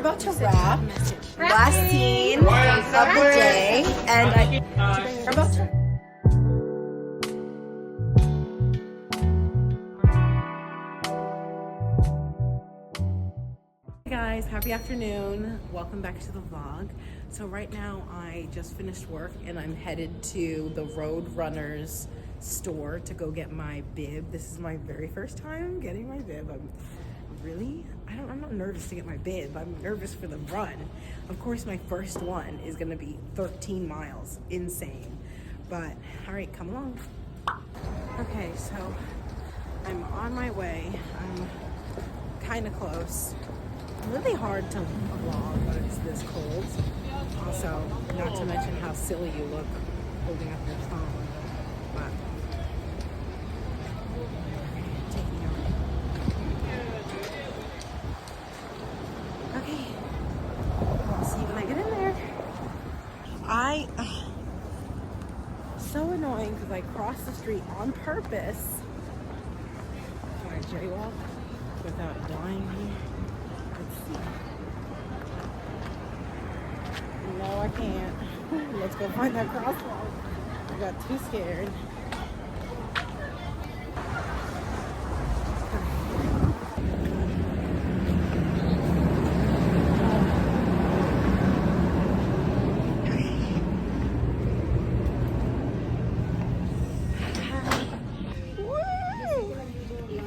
about to wrap. Last scene of the day, and we're about to. Hey guys, happy afternoon. Welcome back to the vlog. So right now I just finished work and I'm headed to the Road Runners store to go get my bib. This is my very first time getting my bib. I'm not nervous to get my bib. I'm nervous for the run. Of course, my first one is gonna be 13 miles. Insane. But, all right, come along. Okay, so I'm on my way. I'm kind of close. Really hard to vlog when it's this cold. Also, not to mention how silly you look holding up your phone. But, taking it. Okay, I'll see you when I get in there. So annoying because I crossed the street on purpose. Can I jaywalk without dying here? Let's see. No, I can't. Let's go find that crosswalk. I got too scared.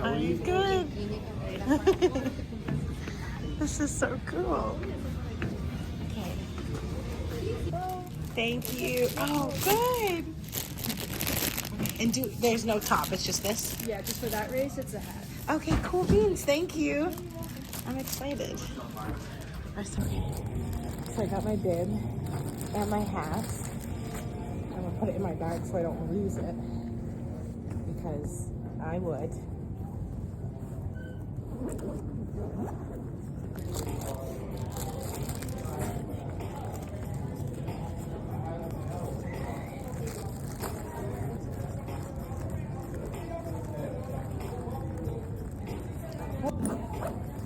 I'm good. This is so cool. Okay. Thank you. Oh, good. And there's no top. It's just this. Yeah, just for that race, it's a hat. Okay, cool beans. Thank you. I'm excited. Okay. So I got my bib and my hat. I'm gonna put it in my bag so I don't lose it because I would.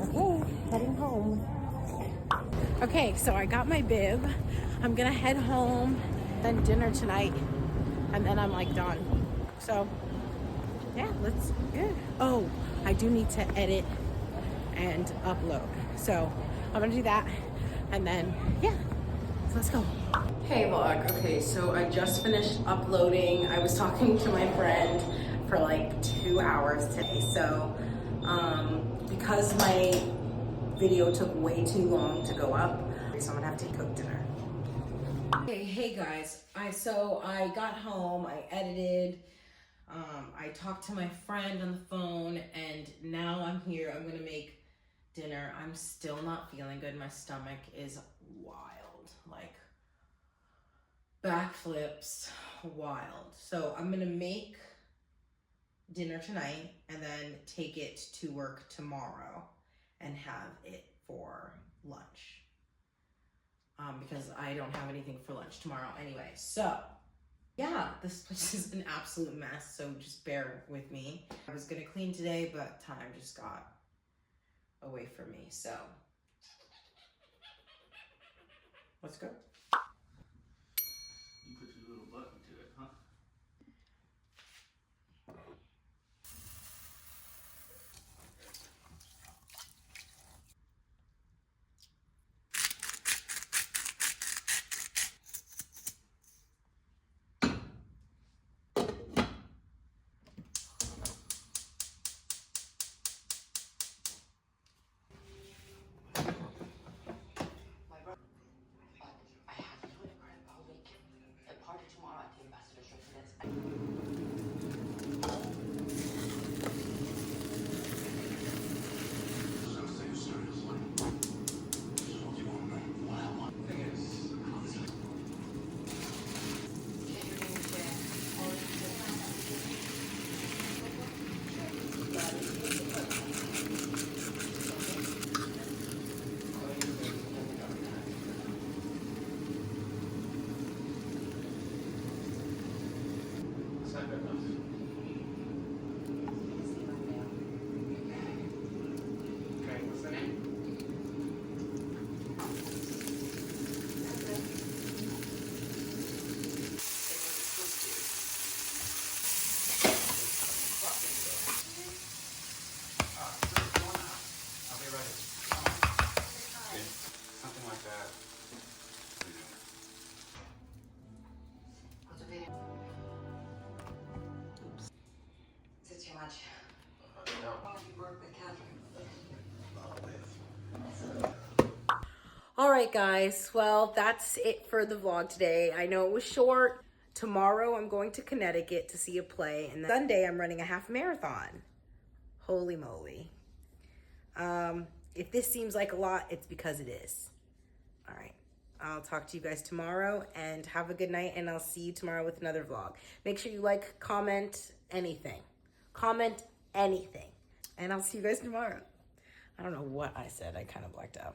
Okay, heading home. Okay, so I got my bib. I'm gonna head home, then dinner tonight, and then I'm like done. So, yeah, let's good. Oh, I do need to edit and upload. So I'm gonna do that, and then yeah, so let's go. Hey vlog. Okay, so I just finished uploading. I was talking to my friend for like 2 hours today. So because my video took way too long to go up, so I'm gonna have to cook dinner. Hey guys, I got home, I edited, I talked to my friend on the phone, and now I'm here. I'm gonna make dinner. I'm still not feeling good. My stomach is wild, like backflips, wild. So I'm gonna make dinner tonight and then take it to work tomorrow and have it for lunch. Because I don't have anything for lunch tomorrow anyway. So yeah, this place is an absolute mess, so just bear with me. I was gonna clean today, but time just got away from me, so let's go. You put your little button to it, huh? much. No. Happy birthday, Catherine. All right, guys. Well, that's it for the vlog today. I know it was short. Tomorrow, I'm going to Connecticut to see a play. And then Sunday, I'm running a half marathon. Holy moly. If this seems like a lot, it's because it is. All right. I'll talk to you guys tomorrow and have a good night. And I'll see you tomorrow with another vlog. Make sure you like, comment, anything. Comment anything. And I'll see you guys tomorrow. I don't know what I said. I kind of blacked out.